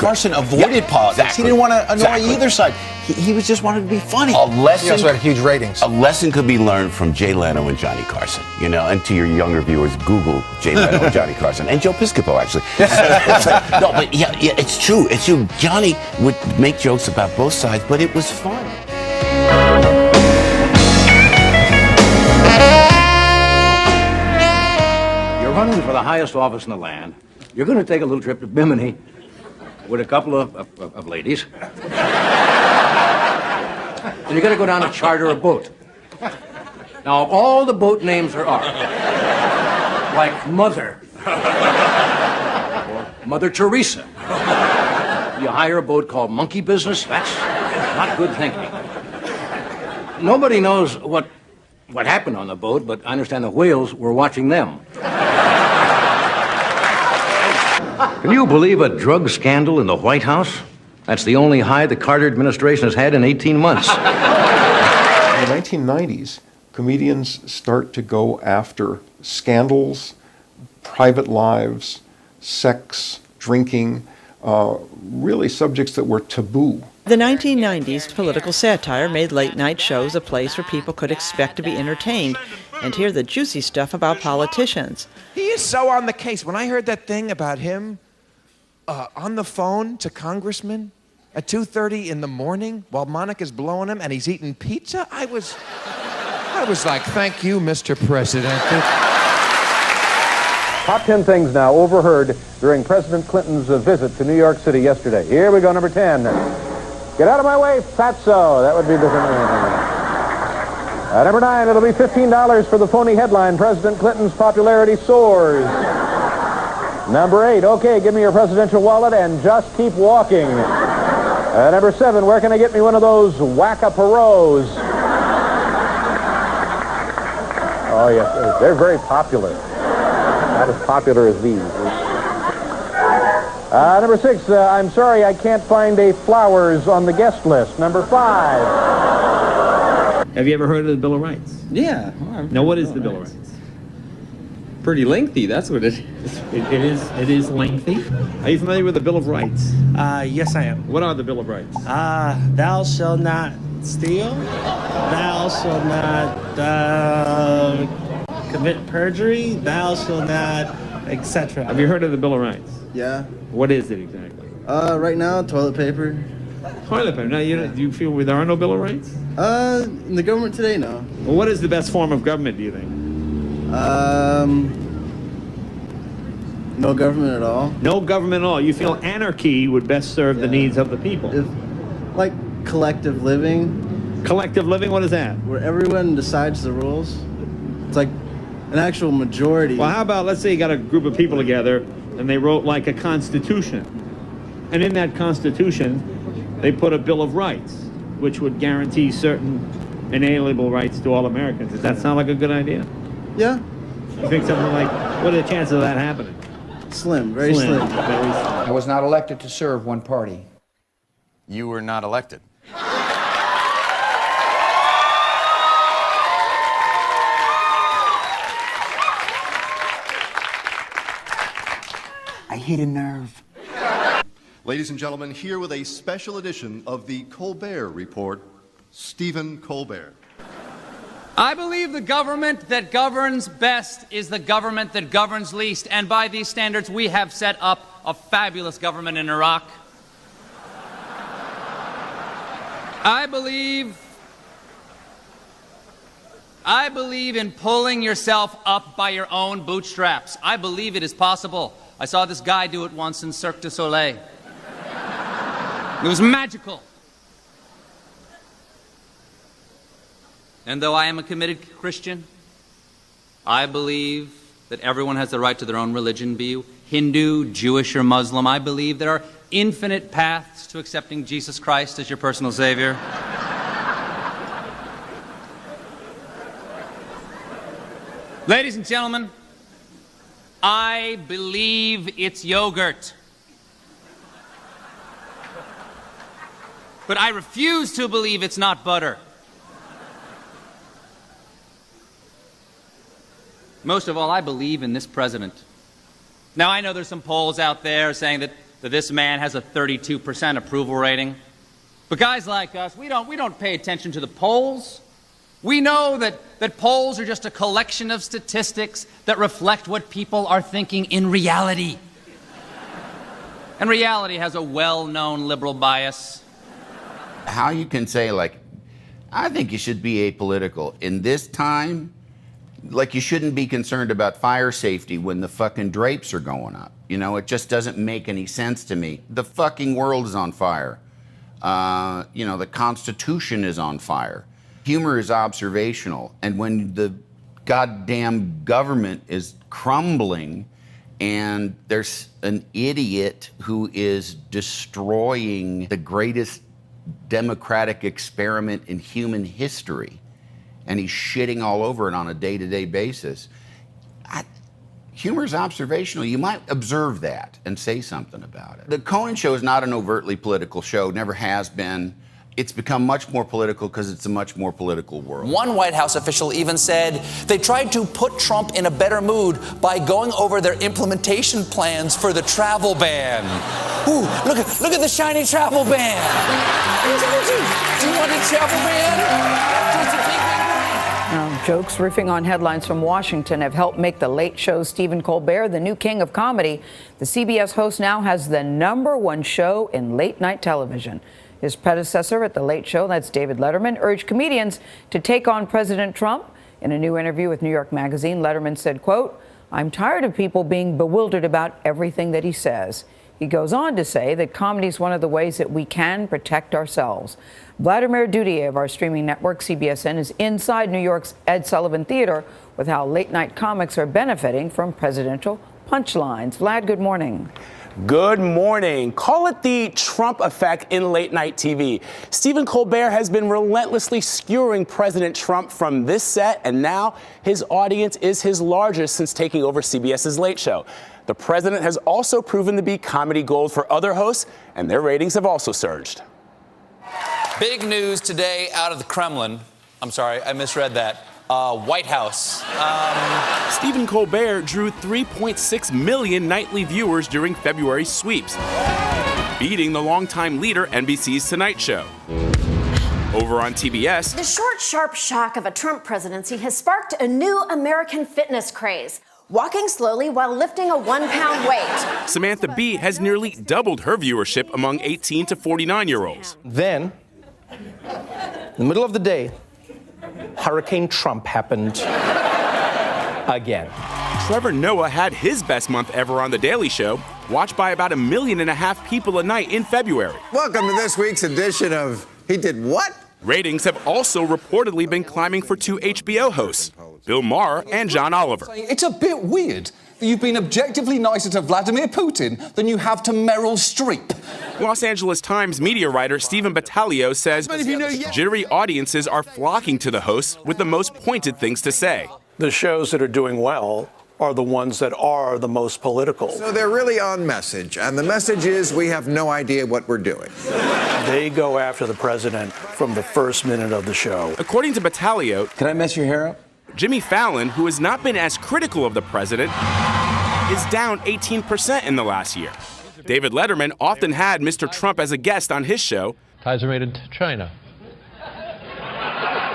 Carson avoided politics. Exactly. He didn't want to annoy either side. He was just wanted to be funny. A lesson. He also had huge ratings. A lesson could be learned from Jay Leno and Johnny Carson. You know, and to your younger viewers, Google Jay Leno and Johnny Carson and Joe Piscopo, actually. No, but yeah, it's true. It's true. Johnny would make jokes about both sides, but it was fun. You're running for the highest office in the land. You're going to take a little trip to Bimini with a couple of ladies. And you're going to go down and charter a boat. Now, all the boat names are like Mother or Mother Teresa. You hire a boat called Monkey Business. That's not good thinking. Nobody knows what happened on the boat, but I understand the whales were watching them. Can you believe a drug scandal in the White House? That's the only high the Carter administration has had in 18 months. In the 1990s, comedians start to go after scandals, private lives, sex, drinking, really subjects that were taboo. The 1990s political satire made late-night shows a place where people could expect to be entertained and hear the juicy stuff about politicians. He is so on the case. When I heard that thing about him on the phone to congressmen at 2:30 in the morning while Monica's blowing him and he's eating pizza, I was like, thank you, Mr. President. Top 10 things now overheard during President Clinton's visit to New York City yesterday. Here we go, number 10. Get out of my way, fatso. That would be different. Number 9, it'll be $15 for the phony headline, President Clinton's popularity soars. Number 8, okay, give me your presidential wallet and just keep walking. Number 7, where can I get me one of those whack-a-peros? Oh, yes, they're very popular. Not as popular as these. Number 6, I'm sorry I can't find a flowers on the guest list. Number 5. Have you ever heard of the Bill of Rights? Yeah. Now, what is the Bill of Rights? Pretty lengthy, that's what it is. It is lengthy. Are you familiar with the Bill of Rights? Yes, I am. What are the Bill of Rights? Thou shalt not steal. Thou shalt not commit perjury. Thou shalt not, etc. Have you heard of the Bill of Rights? Yeah. What is it exactly? Right now, toilet paper. Toilet paper. Now, do you feel there are no Bill of Rights? In the government today, no. Well, what is the best form of government, do you think? No government at all. No government at all. You feel anarchy would best serve the needs of the people. Like collective living. Collective living, what is that? Where everyone decides the rules. It's like an actual majority. Well, how about, let's say you got a group of people together and they wrote like a constitution. And in that constitution, they put a Bill of Rights, which would guarantee certain inalienable rights to all Americans. Does that sound like a good idea? Yeah. You think something like, what are the chances of that happening? Slim, very slim. Very slim. I was not elected to serve one party. You were not elected. I hit a nerve. Ladies and gentlemen, here with a special edition of the Colbert Report, Stephen Colbert. I believe the government that governs best is the government that governs least, and by these standards we have set up a fabulous government in Iraq. I believe in pulling yourself up by your own bootstraps. I believe it is possible. I saw this guy do it once in Cirque du Soleil. It was magical. And though I am a committed Christian, I believe that everyone has the right to their own religion, be you Hindu, Jewish, or Muslim. I believe there are infinite paths to accepting Jesus Christ as your personal Savior. Ladies and gentlemen, I believe it's yogurt. But I refuse to believe it's not butter. Most of all, I believe in this president. Now, I know there's some polls out there saying that that this man has a 32% approval rating. But guys like us, we don't pay attention to the polls. We know that polls are just a collection of statistics that reflect what people are thinking in reality. And reality has a well-known liberal bias. How you can say, like, I think you should be apolitical in this time, like you shouldn't be concerned about fire safety when the fucking drapes are going up. You know, it just doesn't make any sense to me. The fucking world is on fire. You know, the Constitution is on fire. Humor is observational. And when the goddamn government is crumbling and there's an idiot who is destroying the greatest democratic experiment in human history, and he's shitting all over it on a day-to-day basis. Humor is observational. You might observe that and say something about it. The Conan Show is not an overtly political show, never has been. It's become much more political because it's a much more political world. One White House official even said they tried to put Trump in a better mood by going over their implementation plans for the travel ban. Ooh, look at the shiny travel ban. Do you want a travel ban? Jokes riffing on headlines from Washington have helped make the Late Show's Stephen Colbert the new king of comedy. The CBS host now has the #1 show in late night television. His predecessor at The Late Show, that's David Letterman, urged comedians to take on President Trump. In a new interview with New York Magazine, Letterman said, quote, "I'm tired of people being bewildered about everything that he says." He goes on to say that comedy is one of the ways that we can protect ourselves. Vladimir Dudier of our streaming network, CBSN, is inside New York's Ed Sullivan Theater with how late-night comics are benefiting from presidential punchlines. Vlad, good morning. Good morning. Call it the Trump effect in late-night TV. Stephen Colbert has been relentlessly skewering President Trump from this set, and now his audience is his largest since taking over CBS's Late Show. The president has also proven to be comedy gold for other hosts, and their ratings have also surged. Big news today out of the Kremlin. I'm sorry, I misread that. White House. Stephen Colbert drew 3.6 million nightly viewers during February's sweeps, beating the longtime leader, NBC's Tonight Show. Over on TBS, the short, sharp shock of a Trump presidency has sparked a new American fitness craze. Walking slowly while lifting a 1-pound weight. Samantha Bee has nearly doubled her viewership among 18 to 49-year-olds. Then, in the middle of the day, Hurricane Trump happened again. Trevor Noah had his best month ever on The Daily Show, watched by about 1.5 million people a night in February. Welcome to this week's edition of He Did What? Ratings have also reportedly been climbing for two HBO hosts, Bill Maher and John Oliver. It's a bit weird that you've been objectively nicer to Vladimir Putin than you have to Meryl Streep. Los Angeles Times media writer Stephen Battaglio says jittery audiences are flocking to the hosts with the most pointed things to say. The shows that are doing well are the ones that are the most political. So they're really on message, and the message is we have no idea what we're doing. They go after the president from the first minute of the show. According to Battaglio, can I mess your hair up? Jimmy Fallon, who has not been as critical of the president, is down 18% in the last year. David Letterman often had Mr. Trump as a guest on his show. Ties are made in China.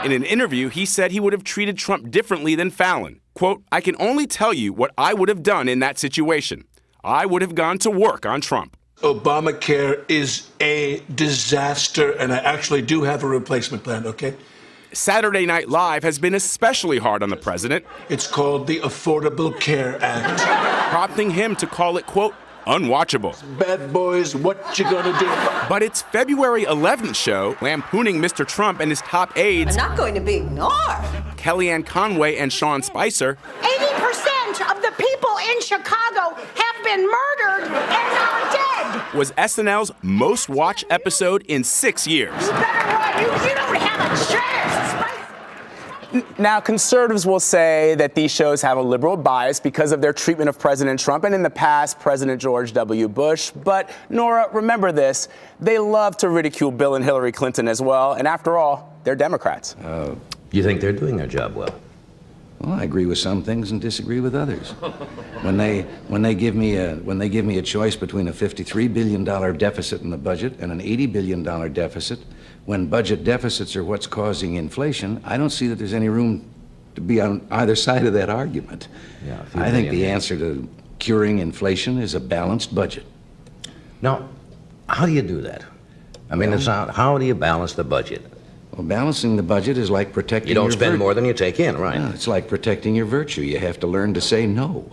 In an interview, he said he would have treated Trump differently than Fallon. Quote, "I can only tell you what I would have done in that situation. I would have gone to work on Trump." Obamacare is a disaster, and I actually do have a replacement plan, okay? Saturday Night Live has been especially hard on the president. It's called the Affordable Care Act. Prompting him to call it, quote, unwatchable. Bad boys, what you gonna do? But its February 11th show, lampooning Mr. Trump and his top aides, I'm not going to be ignored. Kellyanne Conway and Sean Spicer, 80% of the people in Chicago have been murdered and are dead. was SNL's most watched episode in 6 years. You better run. You don't have a chance. Now, conservatives will say that these shows have a liberal bias because of their treatment of President Trump and in the past, President George W. Bush. But, Nora, remember this. They love to ridicule Bill and Hillary Clinton as well. And after all, they're Democrats. You think they're doing their job well? Well, I agree with some things and disagree with others. When they give me a choice between a $53 billion deficit in the budget and an $80 billion deficit, when budget deficits are what's causing inflation, I don't see that there's any room to be on either side of that argument. Yeah, I think the answer to curing inflation is a balanced budget. Now, how do you do that? I mean, it's not, how do you balance the budget? Well, balancing the budget is like protecting You don't your spend more than you take in, right? It's like protecting your virtue. You have to learn to say no.